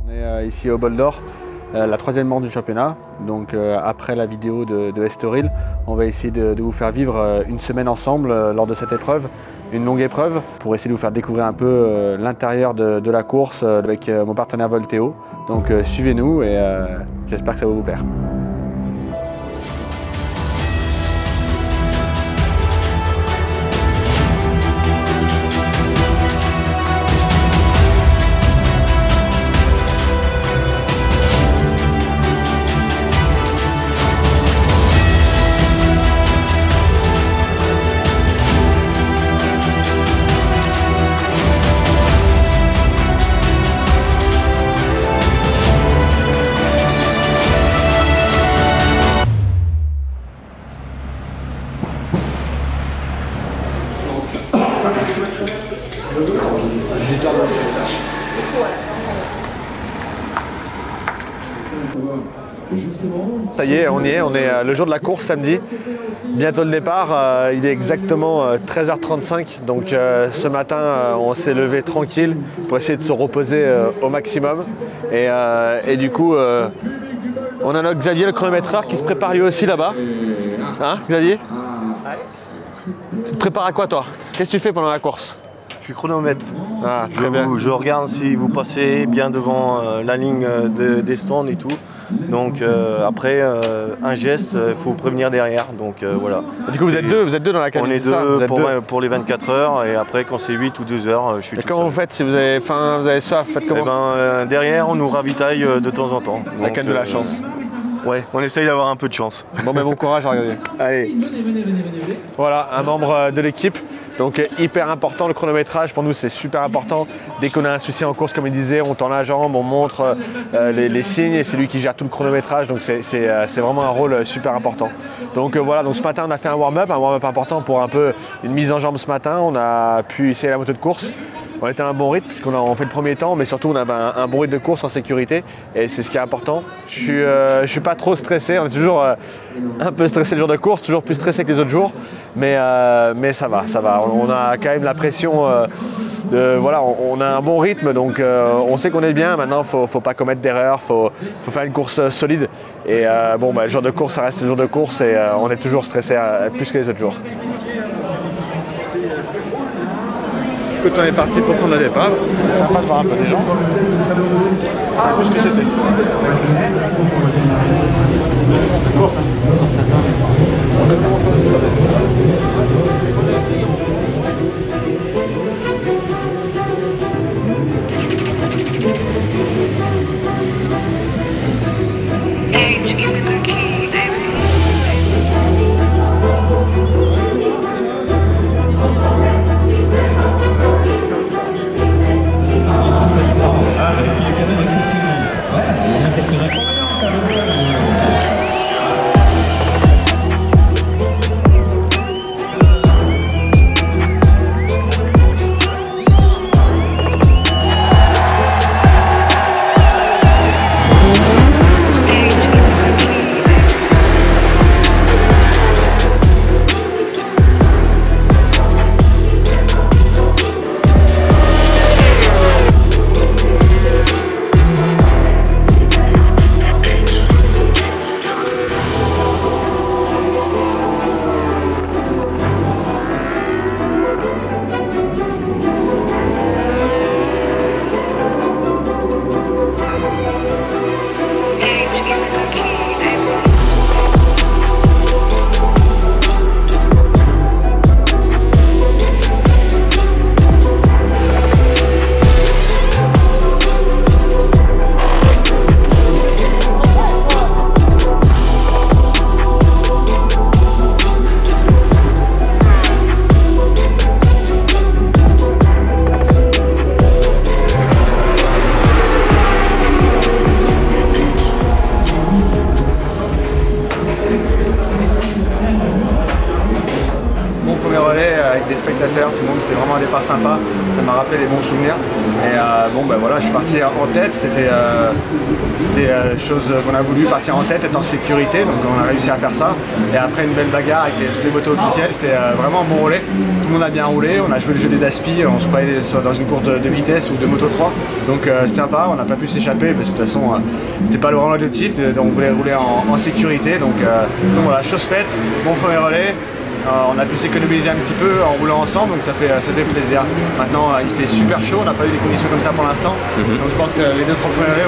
On est ici au Bol d'Or, la troisième manche du championnat. Donc après la vidéo de Estoril, on va essayer de vous faire vivre une semaine ensemble lors de cette épreuve, une longue épreuve, pour essayer de vous faire découvrir un peu l'intérieur de la course avec mon partenaire Volteo. Donc suivez-nous et j'espère que ça va vous plaire. Ça y est, on y est, on est le jour de la course samedi, bientôt le départ, il est exactement 13h35, donc ce matin on s'est levé tranquille pour essayer de se reposer au maximum et du coup on a notre Xavier le chronométreur qui se prépare lui aussi là-bas, hein Xavier? Tu te prépares à quoi toi? Qu'est-ce que tu fais pendant la course? Je suis chronomètre. Ah, très bien. Je regarde si vous passez bien devant la ligne des stands et tout. Donc après, un geste, il faut prévenir derrière. Donc voilà. Du coup, vous êtes deux dans la cabine. On est deux pour les 24 heures et après, quand c'est 8 ou 2 heures, je suis tout seul. Et comment vous faites si vous avez faim, vous avez soif? Faites comment? Derrière, on nous ravitaille de temps en temps. La canne de la chance. Ouais, on essaye d'avoir un peu de chance. Bon, mais bon courage à regarder. Allez. Voilà, un membre de l'équipe. Donc hyper important, le chronométrage pour nous c'est super important. Dès qu'on a un souci en course, comme il disait, on tend la jambe, on montre les signes et c'est lui qui gère tout le chronométrage, donc c'est vraiment un rôle super important. Donc voilà, donc ce matin on a fait un warm-up important pour un peu une mise en jambe ce matin. On a pu essayer la moto de course. On était à un bon rythme puisqu'on fait le premier temps, mais surtout on avait un bon rythme de course en sécurité et c'est ce qui est important. Je suis pas trop stressé, on est toujours un peu stressé le jour de course, toujours plus stressé que les autres jours, mais ça va. On a quand même la pression, voilà, on a un bon rythme, donc on sait qu'on est bien. Maintenant, faut pas commettre d'erreurs, faut faire une course solide. Et bon, le jour de course, ça reste le jour de course et on est toujours stressé plus que les autres jours. Écoute, on est parti pour prendre le départ. C'est sympa de voir un peu des gens. Ah, tout ce que c'était. Course, spectateurs, tout le monde, c'était vraiment un départ sympa, ça m'a rappelé les bons souvenirs. Et bon ben voilà, je suis parti en tête, c'était chose qu'on a voulu, partir en tête, être en sécurité, donc on a réussi à faire ça. Et après une belle bagarre avec toutes les motos officielles, c'était vraiment un bon relais. Tout le monde a bien roulé, on a joué le jeu des aspis, on se croyait dans une course de vitesse ou de moto 3, donc c'était sympa, on n'a pas pu s'échapper, mais de toute façon c'était pas vraiment l'objectif, on voulait rouler en sécurité, donc voilà, chose faite, bon premier relais. On a pu s'économiser un petit peu en roulant ensemble, donc ça fait plaisir. Maintenant, il fait super chaud, on n'a pas eu des conditions comme ça pour l'instant. Donc je pense que les 2-3 premiers relais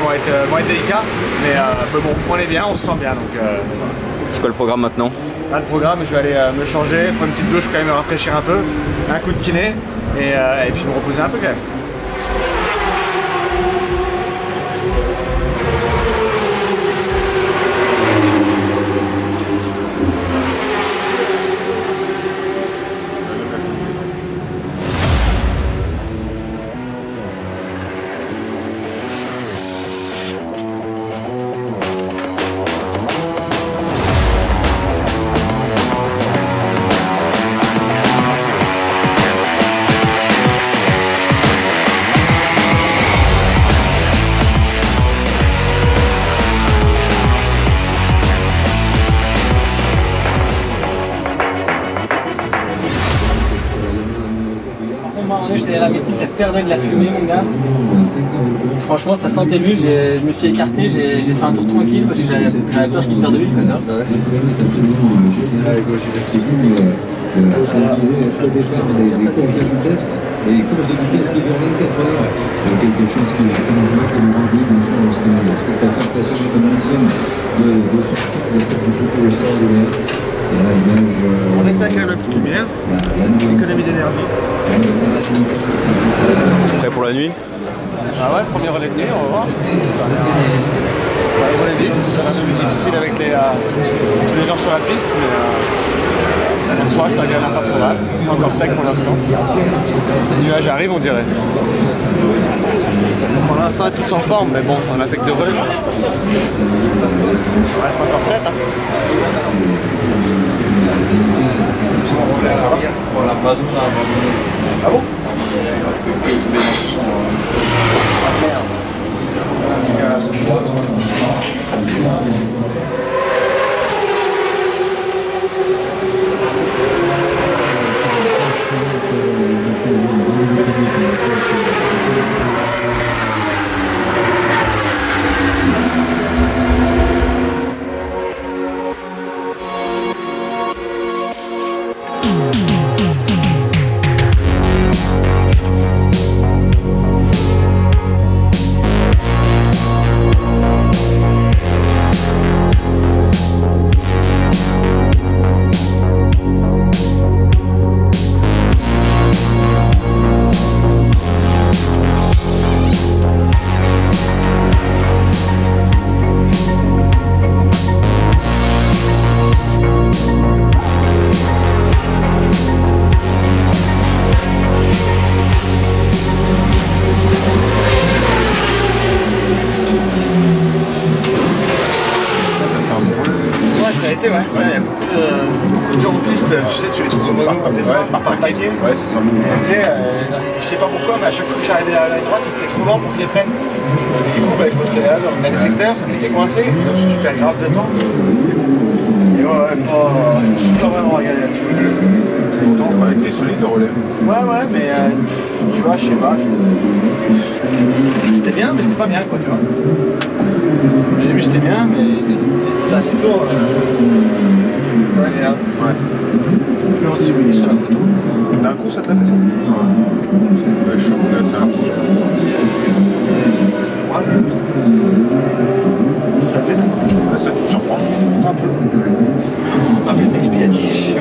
vont être délicats. Mais bon, on est bien, on se sent bien. Donc voilà. C'est quoi le programme maintenant? Là, le programme, je vais aller me changer, prendre une petite douche, quand même me rafraîchir un peu, un coup de kiné, et puis me reposer un peu quand même. J'étais à la bêtise, ça perdait de la fumée, mon gars. Franchement, ça sentait l'huile, je me suis écarté, j'ai fait un tour tranquille parce que j'avais peur qu'il perde de l'huile. Et course de vitesse qui dure 24 heures, quelque chose qui est vraiment rendu lorsque les spectateurs passionnés comme nous sommes de cette discipline extraordinaire. On est avec la petite lumière, économie d'énergie. Prêt pour la nuit? Ah ouais, premier relais de nuit, on va voir. On va aller voler vite, ça va être plus difficile avec tous les gens sur la piste, mais en soi ça ne gagne pas trop mal. Encore sec pour l'instant. Les nuages arrivent, on dirait. Pour l'instant, on est tous en forme, mais bon, on a fait que 2 relais pour l'instant. Il reste encore 7. Hein. Ça va? Ah bon? Ouais, il y a beaucoup de gens en piste, tu sais, tu les trouves des fois par paquet. Ouais, c'est ça. Tu sais, je sais pas pourquoi, mais à chaque fois que j'arrivais à la droite, c'était trop lent pour que je les prenne. Et du coup, je me trouvais là dans les secteurs, on était coincé, c'est super grave de temps. Et je me suis pas vraiment regardé là-dessus. Pourtant, il fallait que t'es solide le relais. Ouais, mais tu vois, je sais pas. C'était bien, mais c'était pas bien, quoi, tu vois. Au début, c'était bien, mais derniers tours. Regarde. Ouais. Plus on diminue sur la moto. D'un coup, ça te l'a fait? Ouais, je suis en Sortie droite. Ça fait ça te surprend? un peu. Un peu d'expiatif.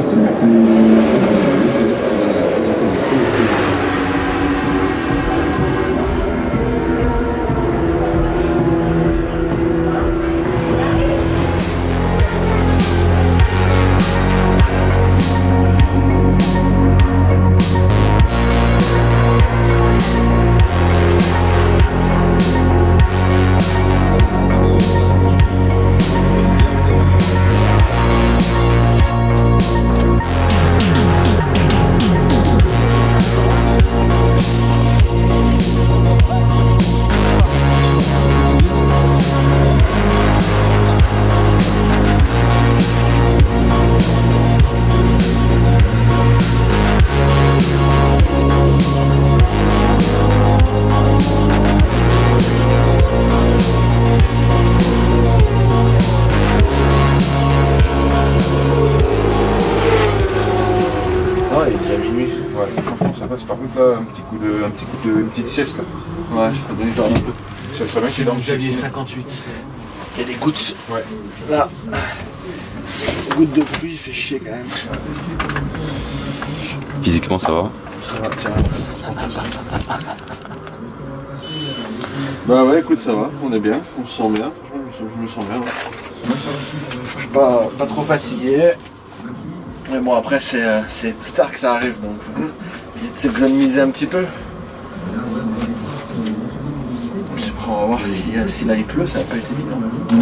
une petite sieste. Ouais, je peux donner genre un peu. Ça serait bien qu'il dorme chez Janvier lui. 58. Il y a des gouttes. Ouais. Là. Gouttes de pluie, il fait chier quand même. Physiquement, ça va? Ça va, tiens. Bah ouais, écoute, ça va, on est bien, on se sent bien. Franchement, je me sens bien. Ouais. Je suis pas trop fatigué. Mais bon, après, c'est plus tard que ça arrive, donc vite s'économiser un petit peu. Après, on va voir si là il pleut, ça va pas être évident. Il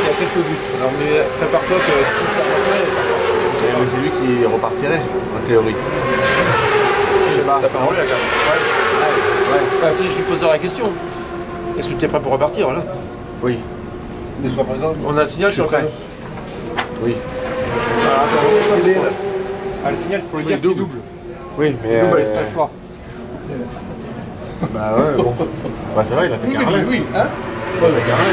y a quelques buts. Alors, mais prépare-toi que si ça rentrait, ça part. C'est lui qui repartirait, en théorie. Je sais pas. T'as pas envie la carte. Ouais. Bah, si je lui poserai la question. Est-ce que tu es prêt pour repartir là? Oui. On a un signal sur le prêt. Oui. Ah, attends, ça c'est pour... le signal c'est pour lui dire qu'il double. Oui, mais. Double, c'est pas le choix. Bah ouais, bon. Bah c'est vrai, il a fait carré. Oui, hein? Ouais, il a fait carré.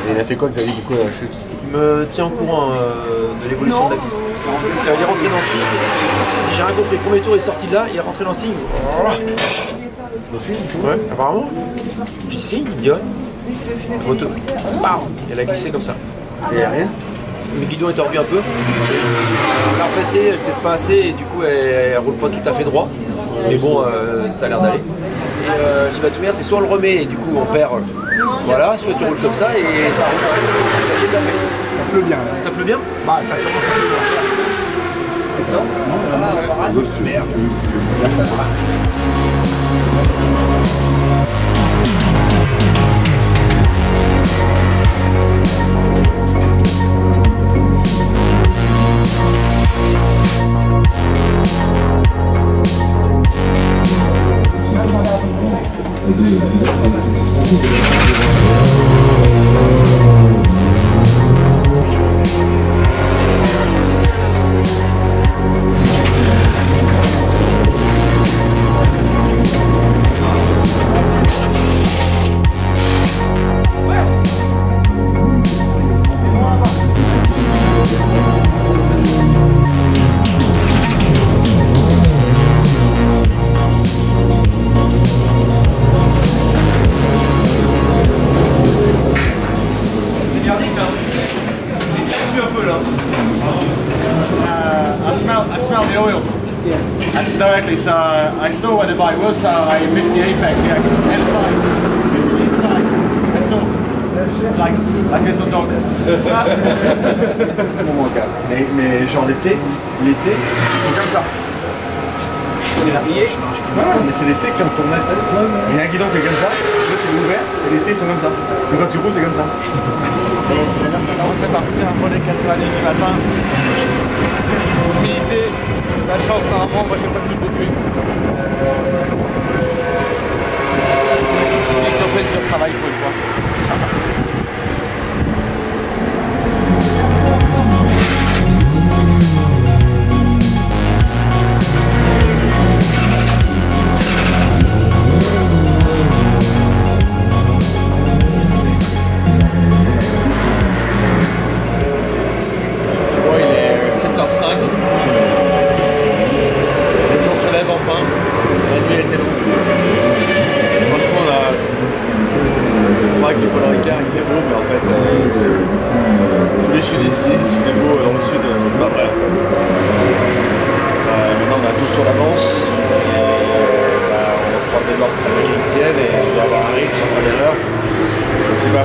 Et il a fait quoi que t'as dit du coup à la chute? Il me tient au courant de l'évolution de la piste. Il est rentré dans le signe. J'ai rien compris. Le premier tour il est sorti de là, il est rentré dans le signe. Ouais, apparemment. J'ai dit signe, il dit ouais. Moto. Bam! Elle a glissé comme ça. Il y a rien? Le guidon est tordu un peu. Elle a pressé, elle peut-être pas assez, et du coup elle roule pas tout à fait droit. Mais bon, ça a l'air d'aller. Et j'ai dit bah tout bien, c'est soit on le remet et du coup on perd, voilà, soit tu roules comme ça et ça roule quand même. Ça j'ai bien fait. Ça pleut bien. Là. Ça pleut bien? Bah, ça commence à pleuvoir. I smell the oil. Yes. That's directly. So I saw where the bike was, so I missed the apex. Yeah, inside. I saw. Like a little dog. Mais genre l'été, ils sont comme ça. Les habillés. Mais c'est l'été qui tourne la tête. Il y a un guidon qui est comme ça, l'autre il est ouvert, et l'été ils sont comme ça. Donc quand tu roules, t'es comme ça. On s'est parti à relais 4h30 du matin. Humidité, la chance normalement, moi j'ai pas de double pluie. Ils ont fait le dur travail pour une fois.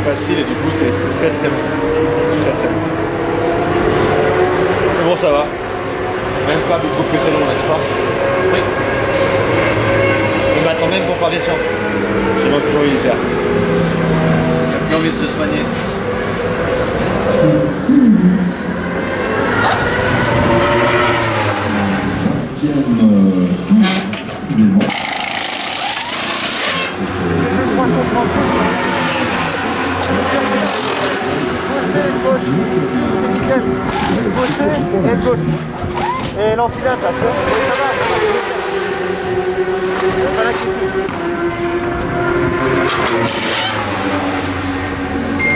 Facile et du coup c'est très très bon. Très très bon. Mais bon ça va. Même Fab il trouve que c'est long, n'est-ce pas? Oui. Il m'attend même pour faire des soins. J'ai même plus envie de le faire. Il a plus envie de se soigner. Aile gauche. Et l'enfilade là, tu vois. Ça va.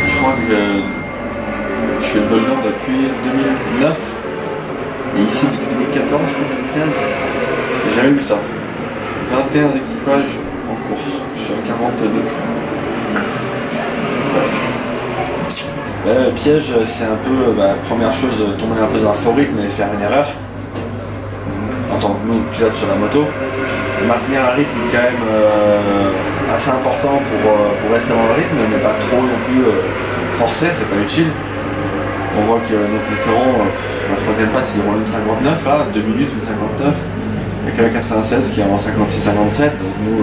Je crois que Je fais le Bol d'Or depuis 2009. Et ici depuis 2014, je crois, 2015. J'ai jamais vu ça. 21 équipages en course sur 42 jours. Le piège, c'est un peu, première chose, tomber un peu dans un faux rythme et faire une erreur. En tant que nous, pilote sur la moto. Maintenir un rythme quand même assez important pour rester dans le rythme, mais pas trop non plus forcer, c'est pas utile. On voit que nos concurrents, la troisième place, ils roulent une 59 là, 2 minutes, une 59. Il y a que la 96 qui est en 56-57, donc nous,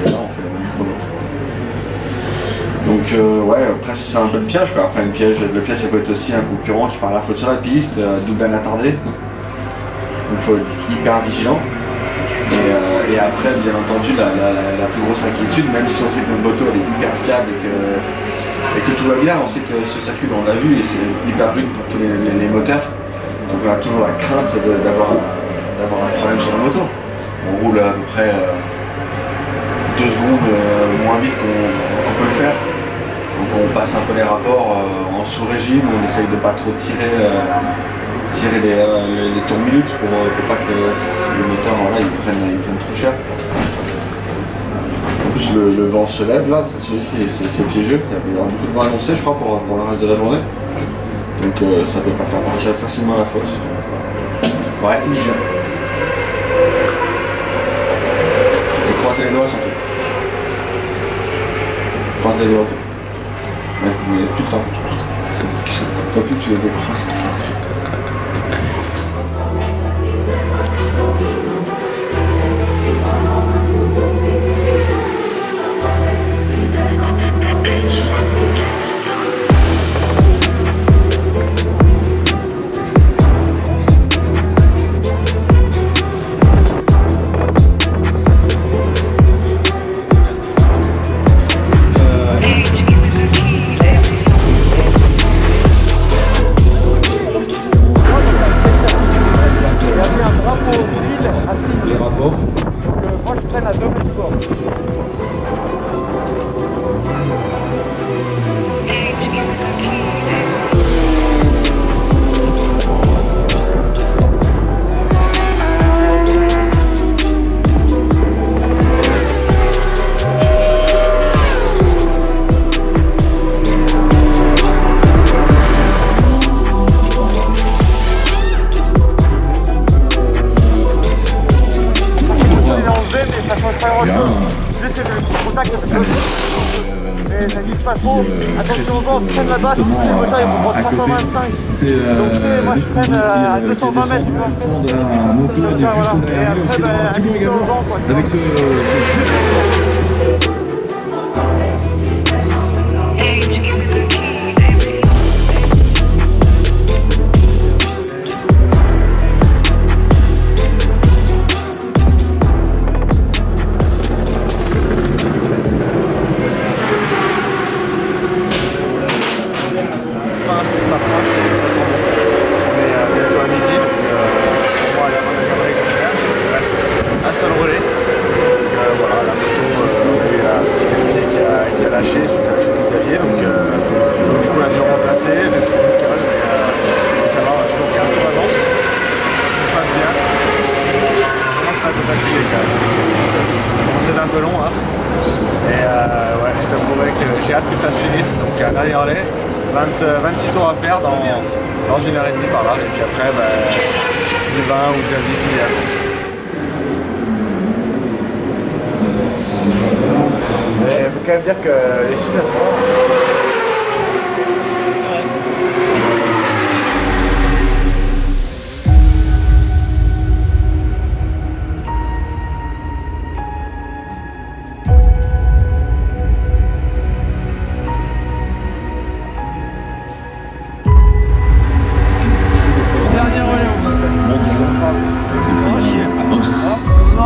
là, on fait la même chrono. Donc ouais, après c'est un peu le piège quoi. Après le piège ça peut être aussi un concurrent qui part la faute sur la piste, double attardé. Donc il faut être hyper vigilant. Et après bien entendu la plus grosse inquiétude, même si on sait que notre moto elle est hyper fiable et que tout va bien, on sait que ce circuit on l'a vu et c'est hyper rude pour tous les moteurs. Donc on a toujours la crainte d'avoir un problème sur la moto. On roule à peu près 2 secondes moins vite qu'on peut le faire. Donc on passe un peu les rapports en sous-régime, on essaye de pas trop tirer les tours minutes pour pas que le moteur voilà, il prenne trop cher. En plus le vent se lève là, c'est piégeux, il y aura beaucoup de vent annoncé je crois pour le reste de la journée. Donc ça peut pas faire partir facilement la faute. On va rester vigilant. Et croiser les doigts surtout. Croise les doigts. Ouais, mais il n'y a plus de temps. Faut plus que tu les décroises. Attention au vent, je freine là-bas, si les moteurs ils vont prendre 325. Donc moi je freine à 220 mètres, tu vois. Comme ça, voilà. Et après, un petit peu au vent, quoi. Avec j'ai hâte que ça se finisse, donc un dernier relais, 26 tours à faire dans 1h30 par là, et puis après Sylvain ou Xavier finit la course. Il faut quand même dire que les situations...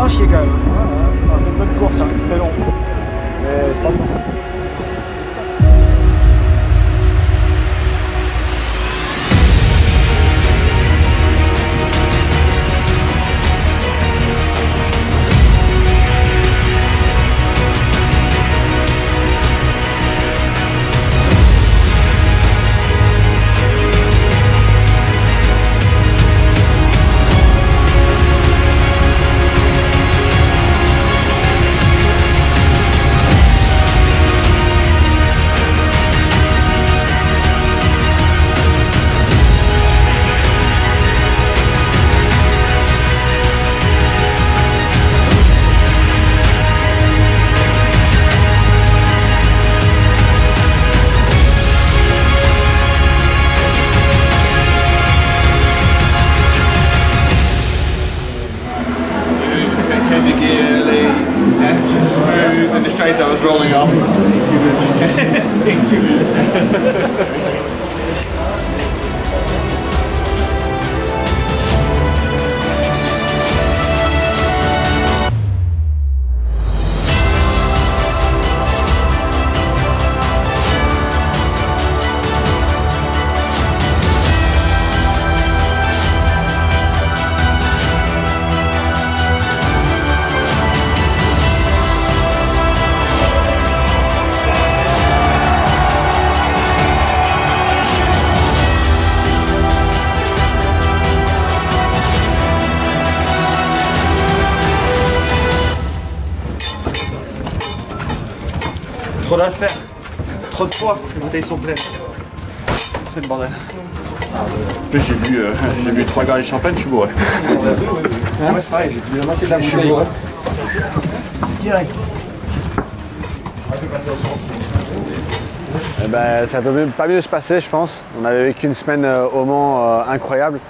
Chier quand même. C'est une bonne course, hein. Très long. Mais pas bon. Trop d'affaires, trop de poids, les bouteilles sont pleines. C'est le bordel. En plus j'ai bu 3 gorgées de champagne, je suis bourré. Moi c'est pareil, j'ai bu la moitié de la bouteille. Direct. Eh ben, ça peut pas mieux se passer, je pense. On avait vécu une semaine au Mans incroyable.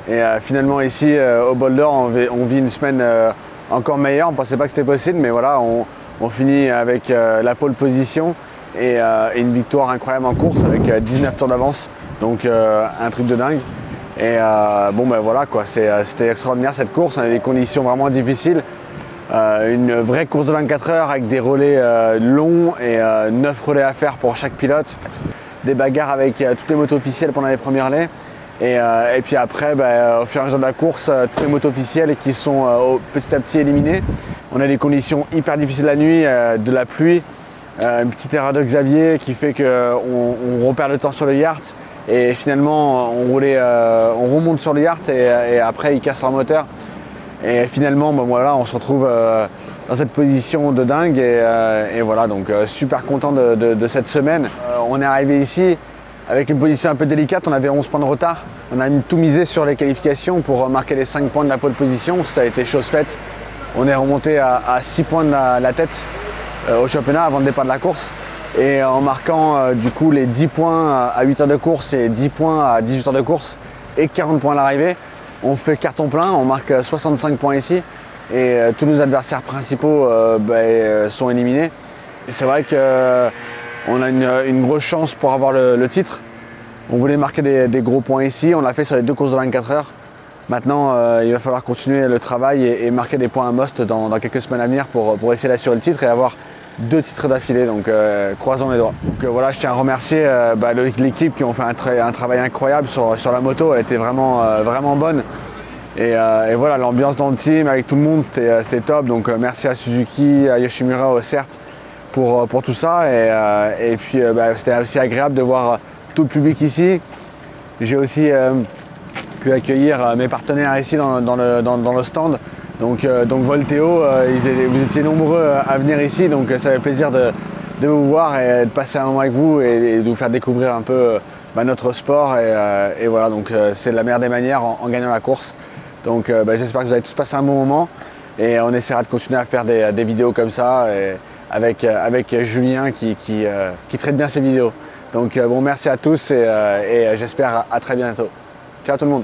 Et finalement ici au Bol d'Or, on vit une semaine encore meilleure. On ne pensait pas que c'était possible, mais voilà, on finit avec la pole position et une victoire incroyable en course avec 19 tours d'avance. Donc un truc de dingue. Et bon ben voilà quoi, c'était extraordinaire cette course. On avait des conditions vraiment difficiles. Une vraie course de 24 heures avec des relais longs et 9 relais à faire pour chaque pilote. Des bagarres avec toutes les motos officielles pendant les premiers relais. Et puis après, au fur et à mesure de la course, toutes les motos officielles qui sont petit à petit éliminées. On a des conditions hyper difficiles la nuit, de la pluie, une petite erreur de Xavier qui fait qu'on repère le temps sur le yard. Et finalement, on remonte sur le yard et après, il casse leur moteur. Et finalement, voilà, on se retrouve dans cette position de dingue et voilà, donc super content de cette semaine. On est arrivé ici avec une position un peu délicate, on avait 11 points de retard. On a tout misé sur les qualifications pour marquer les 5 points de la pole position, ça a été chose faite. On est remonté à 6 points de la tête au championnat avant le départ de la course. Et en marquant du coup les 10 points à 8 heures de course et 10 points à 18 heures de course et 40 points à l'arrivée, on fait carton plein, on marque 65 points ici et tous nos adversaires principaux sont éliminés. C'est vrai qu'on a une grosse chance pour avoir le titre. On voulait marquer des gros points ici, on l'a fait sur les 2 courses de 24 heures. Maintenant, il va falloir continuer le travail et marquer des points à Most dans quelques semaines à venir pour essayer d'assurer le titre et avoir 2 titres d'affilée, donc croisons les doigts. Donc voilà, je tiens à remercier l'équipe qui ont fait un travail incroyable sur la moto, elle était vraiment bonne. Et voilà, l'ambiance dans le team avec tout le monde, c'était top. Donc merci à Suzuki, à Yoshimura, au CERT pour tout ça. Et puis c'était aussi agréable de voir tout le public ici. J'ai aussi pu accueillir mes partenaires ici dans le stand. Donc Volteo, vous étiez nombreux à venir ici, donc ça fait plaisir de vous voir et de passer un moment avec vous et de vous faire découvrir un peu notre sport. Et voilà, donc c'est la meilleure des manières en gagnant la course. Donc j'espère que vous avez tous passé un bon moment et on essaiera de continuer à faire des vidéos comme ça avec Julien qui traite bien ses vidéos. Donc bon, merci à tous et j'espère à très bientôt. Ciao tout le monde.